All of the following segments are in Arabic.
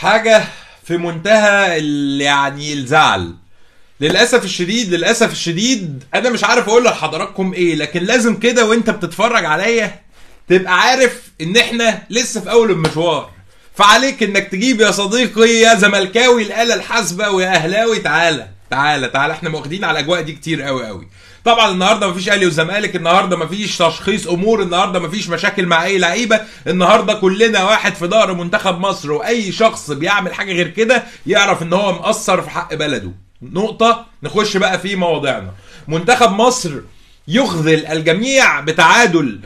حاجة في منتهى يعني الزعل. للأسف الشديد أنا مش عارف أقول لحضراتكم إيه، لكن لازم كده وأنت بتتفرج عليا تبقى عارف إن إحنا لسه في أول المشوار. فعليك إنك تجيب يا صديقي يا زملكاوي الآلة الحاسبة ويا أهلاوي تعالى إحنا واخدين على الأجواء دي كتير قوي. طبعا النهارده مفيش اهلي وزمالك، النهارده مفيش تشخيص امور، النهارده مفيش مشاكل مع اي لعيبه، النهارده كلنا واحد في ظهر منتخب مصر، واي شخص بيعمل حاجه غير كده يعرف ان هو مقصر في حق بلده. نقطه. نخش بقى في مواضيعنا. منتخب مصر يخذل الجميع بتعادل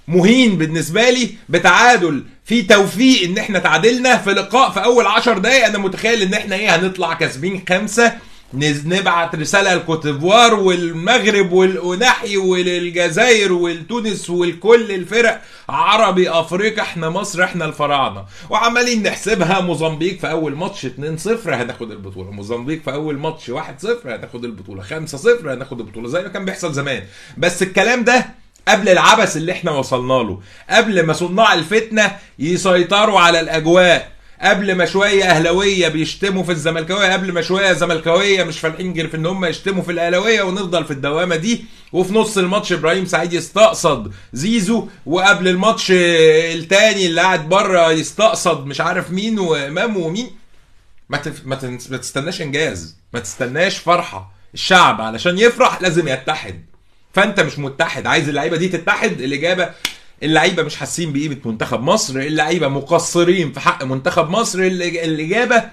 مهين بالنسبه لي، بتعادل في توفيق ان احنا تعادلنا في لقاء في اول 10 دقايق. انا متخيل ان احنا هنطلع كاسبين 5، نبعت رسالة لكوتيفوار والمغرب والأناحي والجزائر والتونس والكل الفرق عربي افريقيا، احنا مصر احنا الفراعنة، وعمالين نحسبها. موزمبيق في اول ماتش 2-0 هناخد البطولة، موزمبيق في اول ماتش 1-0 هناخد البطولة، 5-0 هناخد البطولة زي ما كان بيحصل زمان. بس الكلام ده قبل العبث اللي احنا وصلنا له، قبل ما صناع الفتنة يسيطروا على الاجواء، قبل ما شويه اهلاويه بيشتموا في الزملكاويه، قبل ما شويه زملكاويه مش فالحين غير في ان هم يشتموا في الاهلاويه، ونفضل في الدوامه دي. وفي نص الماتش ابراهيم سعيد يستقصد زيزو، وقبل الماتش التاني اللي قاعد بره يستقصد مش عارف مين وامام ومين. ما تستناش انجاز، ما تستناش فرحه. الشعب علشان يفرح لازم يتحد، فانت مش متحد. عايز اللعيبه دي تتحد. الاجابه اللعيبه مش حاسين بقيمه منتخب مصر، اللعيبه مقصرين في حق منتخب مصر. الاجابه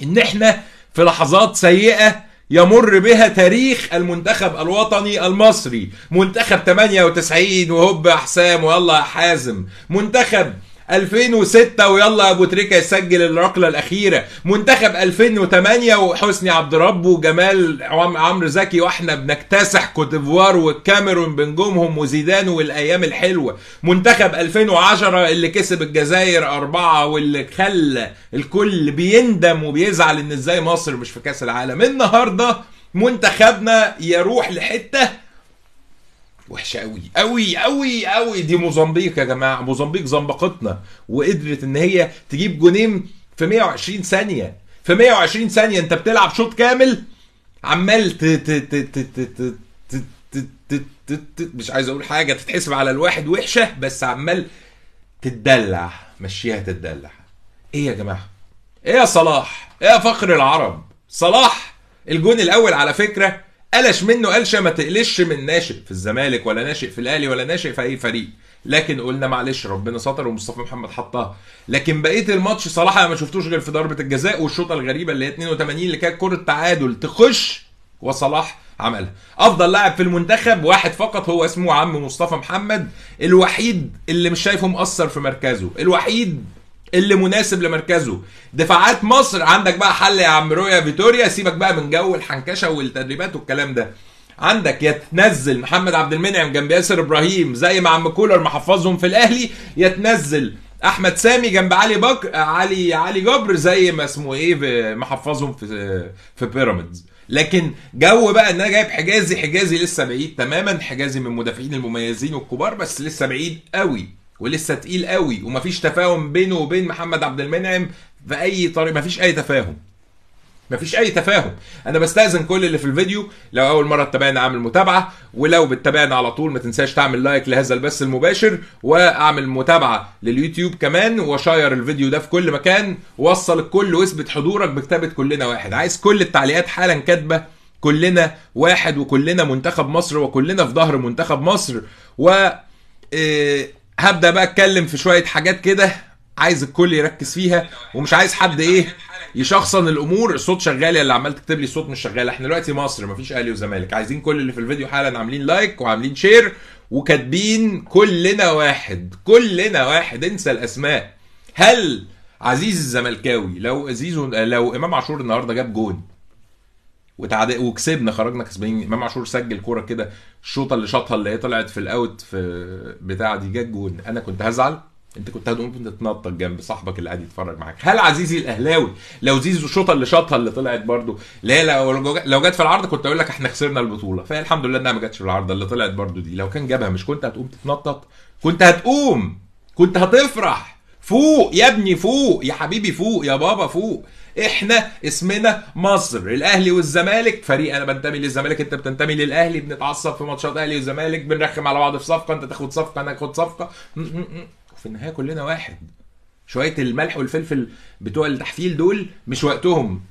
ان احنا في لحظات سيئه يمر بها تاريخ المنتخب الوطني المصري. منتخب 98 وهوب حسام ويلا يا حازم، منتخب 2006 ويلا يا ابو تريكه يسجل الركله الاخيره، منتخب 2008 وحسني عبد رب وجمال عمرو زكي واحنا بنكتسح كوتيفوار والكاميرون بنجومهم وزيدان والايام الحلوه، منتخب 2010 اللي كسب الجزائر 4 واللي خلى الكل بيندم وبيزعل ان ازاي مصر مش في كاس العالم. النهارده منتخبنا يروح لحته وحشه قوي. دي موزمبيق يا جماعه، موزمبيق زنبقتنا وقدرت ان هي تجيب جونين في 120 ثانيه. في 120 ثانيه انت بتلعب شوط كامل عمال مش عايز اقول حاجه تتحسب على الواحد وحشه، بس عمال تتدلع، مشيها تتدلع. ايه يا جماعه؟ ايه يا صلاح؟ ايه يا فخر العرب؟ صلاح الجون الاول على فكره قلش منه قلشه ما تقلش من ناشئ في الزمالك ولا ناشئ في الاهلي ولا ناشئ في اي فريق، لكن قلنا معلش ربنا ستر ومصطفى محمد حطها. لكن بقيه الماتش صلاح انا ما شفتوش غير في ضربه الجزاء والشوطه الغريبه اللي هي 82 اللي كانت كره تعادل تخش وصلاح عملها. افضل لاعب في المنتخب واحد فقط هو اسمه عم مصطفى محمد، الوحيد اللي مش شايفه مؤثر في مركزه، الوحيد اللي مناسب لمركزه. دفاعات مصر عندك بقى حل يا عم رويا فيتوريا، سيبك بقى من جو الحنكشه والتدريبات والكلام ده. عندك يا تنزل محمد عبد المنعم جنب ياسر ابراهيم زي ما عم كولر محفظهم في الاهلي، يا تنزل احمد سامي جنب علي بكر علي جبر زي ما اسمه ايه محفظهم في بيراميدز. لكن جو بقى ان انا جايب حجازي لسه بعيد تماما. حجازي من المدافعين المميزين والكبار بس لسه بعيد قوي ولسه تقيل قوي، ومفيش تفاهم بينه وبين محمد عبد المنعم في اي طريق، مفيش اي تفاهم. انا بستأذن كل اللي في الفيديو لو اول مره تتابعنا اعمل متابعه، ولو بتتابعنا على طول ما تنساش تعمل لايك لهذا البث المباشر، واعمل متابعه لليوتيوب كمان، وشير الفيديو ده في كل مكان، ووصل الكل واثبت حضورك بكتابه كلنا واحد. عايز كل التعليقات حالا كاتبه كلنا واحد وكلنا منتخب مصر وكلنا في ظهر منتخب مصر. و هبدأ بقى اتكلم في شوية حاجات كده عايز الكل يركز فيها، ومش عايز حد يشخصن الامور. الصوت شغال يا اللي عمال تكتب لي الصوت مش شغال. احنا دلوقتي مصر مفيش اهلي وزمالك. عايزين كل اللي في الفيديو حالا عاملين لايك وعاملين شير وكاتبين كلنا واحد. انسى الاسماء. هل عزيز الزملكاوي لو امام عاشور النهارده جاب جون وكسبنا خرجنا كسبانين، امام عاشور سجل كوره كده الشوطه اللي شاطها اللي هي طلعت في الاوت في بتاع دي جت جون، انا كنت هزعل؟ انت كنت هتقوم تتنطط جنب صاحبك اللي قاعد يتفرج معاك. هل عزيزي الاهلاوي لو زيزو الشوطه اللي شاطها اللي طلعت برده اللي هي لو جت في العارضه كنت اقول لك احنا خسرنا البطوله، فهي الحمد لله انها ما جاتش في العارضه اللي طلعت برده دي، لو كان جابها مش كنت هتقوم تتنطط؟ كنت هتقوم، كنت هتفرح فوق يا ابني، فوق يا حبيبي، فوق يا بابا، فوق. احنا اسمنا مصر، الاهلي والزمالك فريق، انا بنتمي للزمالك، انت بتنتمي للاهلي، بنتعصب في ماتشات اهلي والزمالك، بنرخم على بعض في صفقه، انت تاخد صفقه انا اخد صفقه، وفي النهايه كلنا واحد. شويه الملح والفلفل بتوع التحفيل دول مش وقتهم،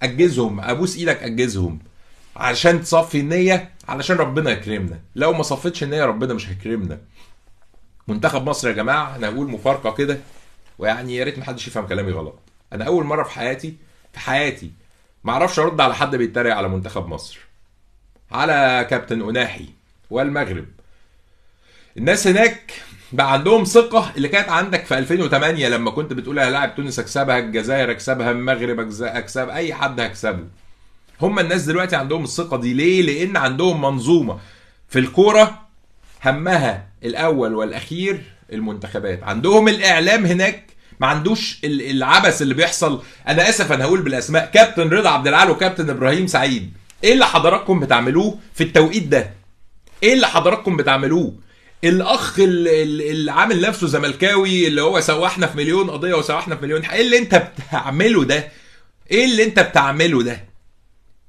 اجزهم، ابوس ايدك اجزهم عشان تصفي النيه، علشان ربنا يكرمنا. لو ما صفتش النيه ربنا مش هيكرمنا. منتخب مصر يا جماعه، انا هقول مفارقه كده، ويعني يا ريت محدش يفهم كلامي غلط. انا اول مره في حياتي ما اعرفش ارد على حد بيتريق على منتخب مصر، على كابتن أناحي والمغرب. الناس هناك بقى عندهم ثقه اللي كانت عندك في 2008 لما كنت بتقول يا لاعب تونس اكسبها، الجزائر اكسبها، المغرب اكسب، اي حد هكسبه. هم الناس دلوقتي عندهم الثقه دي ليه؟ لان عندهم منظومه في الكوره همها الاول والاخير المنتخبات. عندهم الاعلام هناك ما عندوش العبث اللي بيحصل. انا اسف انا هقول بالاسماء، كابتن رضا عبد العال وكابتن ابراهيم سعيد، ايه اللي حضراتكم بتعملوه في التوقيت ده؟ ايه اللي حضراتكم بتعملوه؟ الاخ اللي عامل نفسه زملكاوي، اللي هو سوحنا في مليون قضيه وسوحنا في مليون، ايه اللي انت بتعمله ده؟ ايه اللي انت بتعمله ده؟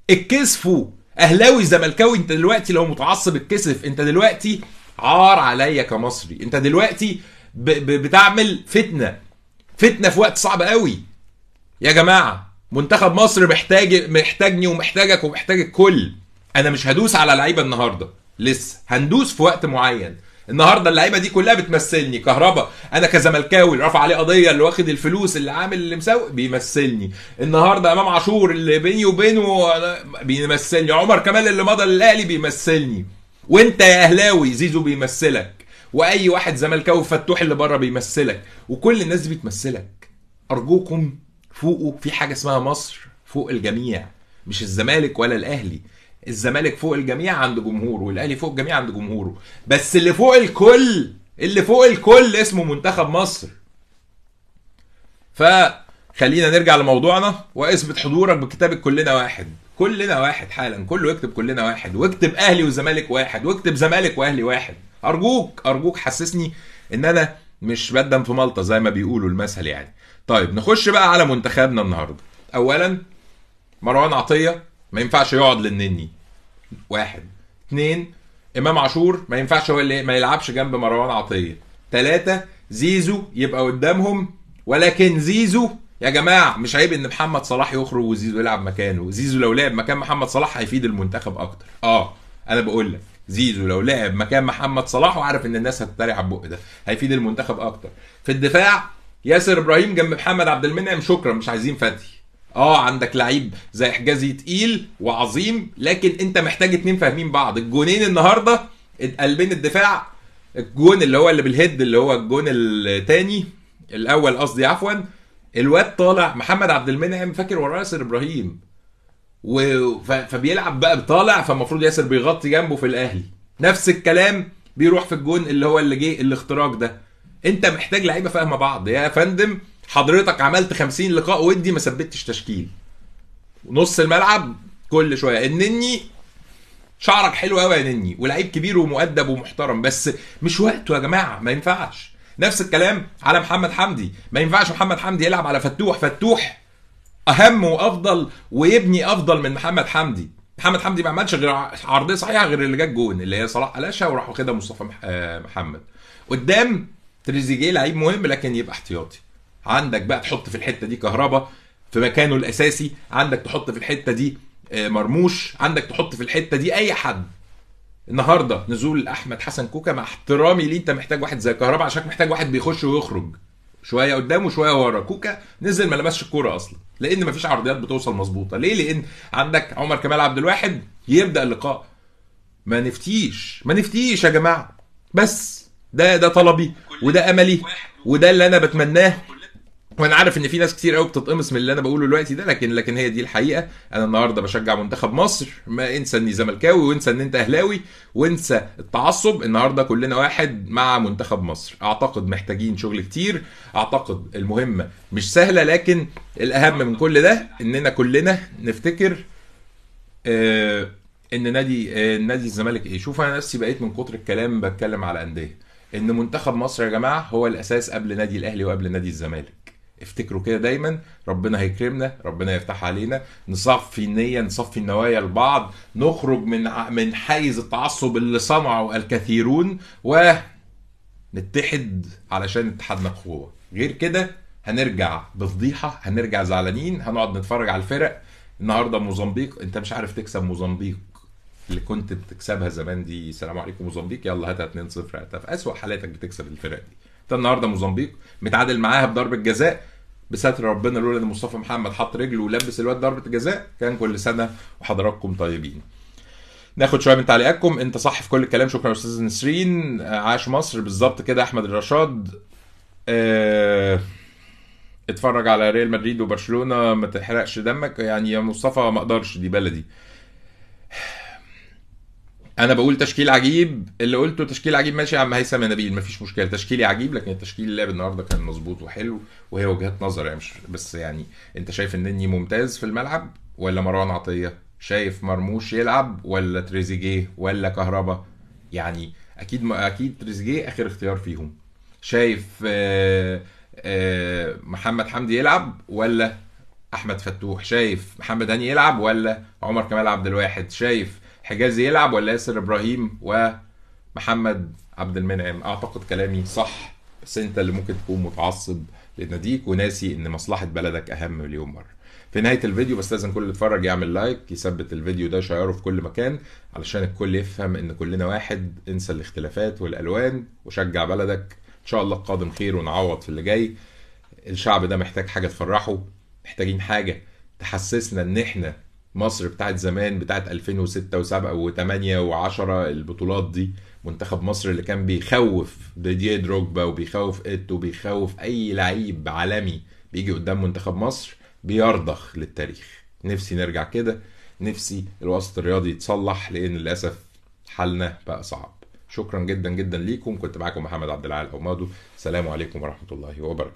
اتكسفوا اهلاوي زملكاوي. انت دلوقتي لو متعصب اتكسف، انت دلوقتي عار عليا كمصري، انت دلوقتي بتعمل فتنه في وقت صعب قوي. يا جماعه منتخب مصر محتاجني ومحتاجك ومحتاج الكل. انا مش هدوس على لعيبه النهارده، لسه هندوس في وقت معين. النهارده اللعيبه دي كلها بتمثلني. كهربا انا كزملكاوي رفع عليه قضيه، اللي واخد الفلوس، اللي عامل، اللي مسوي، بيمثلني. النهارده امام عاشور اللي بيني وبينه بيمثلني. عمر كمال اللي مضى للاهلي بيمثلني. وانت يا اهلاوي زيزو بيمثلك، واي واحد زملكاوي فتوح اللي بره بيمثلك، وكل الناس دي بتمثلك. ارجوكم فوقوا، في حاجه اسمها مصر فوق الجميع، مش الزمالك ولا الاهلي. الزمالك فوق الجميع عند جمهوره، والاهلي فوق الجميع عند جمهوره، بس اللي فوق الكل اسمه منتخب مصر. فخلينا نرجع لموضوعنا، واثبت حضورك بكتابة كلنا واحد. كلنا واحد حالا، كله يكتب كلنا واحد، واكتب اهلي وزمالك واحد، واكتب زمالك واهلي واحد. ارجوك حسسني ان انا مش بدم في ملطة زي ما بيقولوا المثل يعني. طيب نخش بقى على منتخبنا النهارده. اولا مروان عطية ما ينفعش يقعد للنني، 1. 2 امام عاشور ما ينفعش هو اللي ما يلعبش جنب مروان عطية. 3 زيزو يبقى قدامهم، ولكن زيزو يا جماعه مش عيب ان محمد صلاح يخرج وزيزو يلعب مكانه. زيزو لو لعب مكان محمد صلاح هيفيد المنتخب اكتر. انا بقول لك زيزو لو لعب مكان محمد صلاح، وعارف ان الناس هتتريق على البق ده، هيفيد المنتخب اكتر. في الدفاع ياسر ابراهيم جنب محمد عبد المنعم، شكرا، مش عايزين فتحي. عندك لعيب زي حجازي تقيل وعظيم، لكن انت محتاج 2 فاهمين بعض. الجونين النهارده قلبين الدفاع، الجون اللي هو اللي بالهيد اللي هو الجون الثاني، الاول قصدي عفوا، الواد طالع محمد عبد المنعم فاكر وراه ياسر ابراهيم، فبيلعب بقى طالع، فالمفروض ياسر بيغطي جنبه. في الاهلي نفس الكلام بيروح في الجون اللي هو اللي جه الاختراق ده. انت محتاج لعيبه فاهمه بعض يا فندم. حضرتك عملت 50 لقاء ودي ما ثبتش تشكيل. نص الملعب كل شويه النني، شعرك حلو قوي يا نني، ولعيب كبير ومؤدب ومحترم، بس مش وقته يا جماعه، ما ينفعش. نفس الكلام على محمد حمدي، ما ينفعش محمد حمدي يلعب على فتوح اهم وافضل ويبني افضل من محمد حمدي. محمد حمدي ما عملش غير عرضيه صحيحه غير اللي جت جون، اللي هي صلاح قلشها وراح واخدها مصطفى محمد. قدام تريزيجيه لعيب مهم لكن يبقى احتياطي. عندك بقى تحط في الحته دي كهربا في مكانه الاساسي، عندك تحط في الحته دي مرموش، عندك تحط في الحته دي اي حد. النهارده نزول احمد حسن كوكا، مع احترامي ليه، انت محتاج واحد زي كهربا عشان محتاج واحد بيخش ويخرج شويه قدام وشويه ورا. كوكا نزل ما لمسش الكوره اصلا، لان مفيش عرضيات بتوصل مظبوطه. ليه؟ لان عندك عمر كمال عبد الواحد يبدا اللقاء. ما نفتيش يا جماعه. بس ده طلبي وده املي وده اللي انا بتمناه. وانا عارف ان في ناس كتير قوي بتتقمص من اللي انا بقوله دلوقتي ده، لكن هي دي الحقيقه. انا النهارده بشجع منتخب مصر، ما انسى اني زملكاوي، وانسى ان انت اهلاوي، وانسى التعصب. النهارده كلنا واحد مع منتخب مصر. اعتقد محتاجين شغل كتير، اعتقد المهمه مش سهله، لكن الاهم من كل ده اننا كلنا نفتكر ان نادي الزمالك شوف انا نفسي بقيت من كتر الكلام بتكلم على انديه. ان منتخب مصر يا جماعه هو الاساس قبل نادي الاهلي وقبل نادي الزمالك. افتكروا كده دايما، ربنا هيكرمنا، ربنا يفتح علينا، نصفي النيه، نصفي النوايا لبعض، نخرج من حيز التعصب اللي صنعه الكثيرون، ونتحد علشان اتحادنا قوه. غير كده هنرجع بفضيحه، هنرجع زعلانين، هنقعد نتفرج على الفرق. النهارده موزمبيق، انت مش عارف تكسب موزمبيق اللي كنت بتكسبها زمان دي. سلام عليكم موزمبيق، يلا هاتها 2-0، هاتها في اسوأ حالاتك بتكسب الفرق دي. انت النهارده موزمبيق متعادل معاها بضربه جزاء بستر ربنا، لولا ان مصطفى محمد حط رجله ولبس الواد ضربه جزاء كان كل سنه وحضراتكم طيبين. ناخد شويه من تعليقاتكم. انت صح في كل الكلام، شكرا يا استاذ نسرين. عاش مصر بالظبط كده. احمد الرشاد، اتفرج على ريال مدريد وبرشلونه ما تحرقش دمك. يعني يا مصطفى ما اقدرش، دي بلدي. انا بقول تشكيل عجيب، اللي قلته تشكيل عجيب ماشي يا عم هيثم يا نبيل، مفيش مشكله، تشكيلي عجيب، لكن التشكيل اللي لعب النهارده كان مظبوط وحلو، وهي وجهات نظر يعني، مش بس يعني. انت شايف النني ممتاز في الملعب ولا مروان عطيه؟ شايف مرموش يلعب ولا تريزيجيه ولا كهربا؟ يعني اكيد تريزيجيه اخر اختيار فيهم. شايف محمد حمدي يلعب ولا احمد فتوح؟ شايف محمد هاني يلعب ولا عمر كمال عبد الواحد؟ شايف حجازي يلعب ولا ياسر ابراهيم ومحمد عبد المنعم؟ اعتقد كلامي صح، بس انت اللي ممكن تكون متعصب لناديك وناسي ان مصلحة بلدك اهم مليون مرة. في نهاية الفيديو بستاذن كل اللي اتفرج يعمل لايك، يثبت الفيديو ده، يشيره في كل مكان علشان الكل يفهم ان كلنا واحد. انسى الاختلافات والالوان وشجع بلدك. ان شاء الله القادم خير ونعوض في اللي جاي. الشعب ده محتاج حاجة تفرحه، محتاجين حاجة تحسسنا ان احنا مصر بتاعت زمان، بتاعت 2006 و7 و8 و10، البطولات دي. منتخب مصر اللي كان بيخوف ديديه دروجبا وبيخوف ايتو وبيخوف اي لعيب عالمي بيجي قدام منتخب مصر بيرضخ للتاريخ. نفسي نرجع كده، نفسي الوسط الرياضي يتصلح، لان للاسف حالنا بقى صعب. شكرا جدا جدا ليكم. كنت معاكم محمد عبد العال أومادو. السلام عليكم ورحمة الله وبركاته.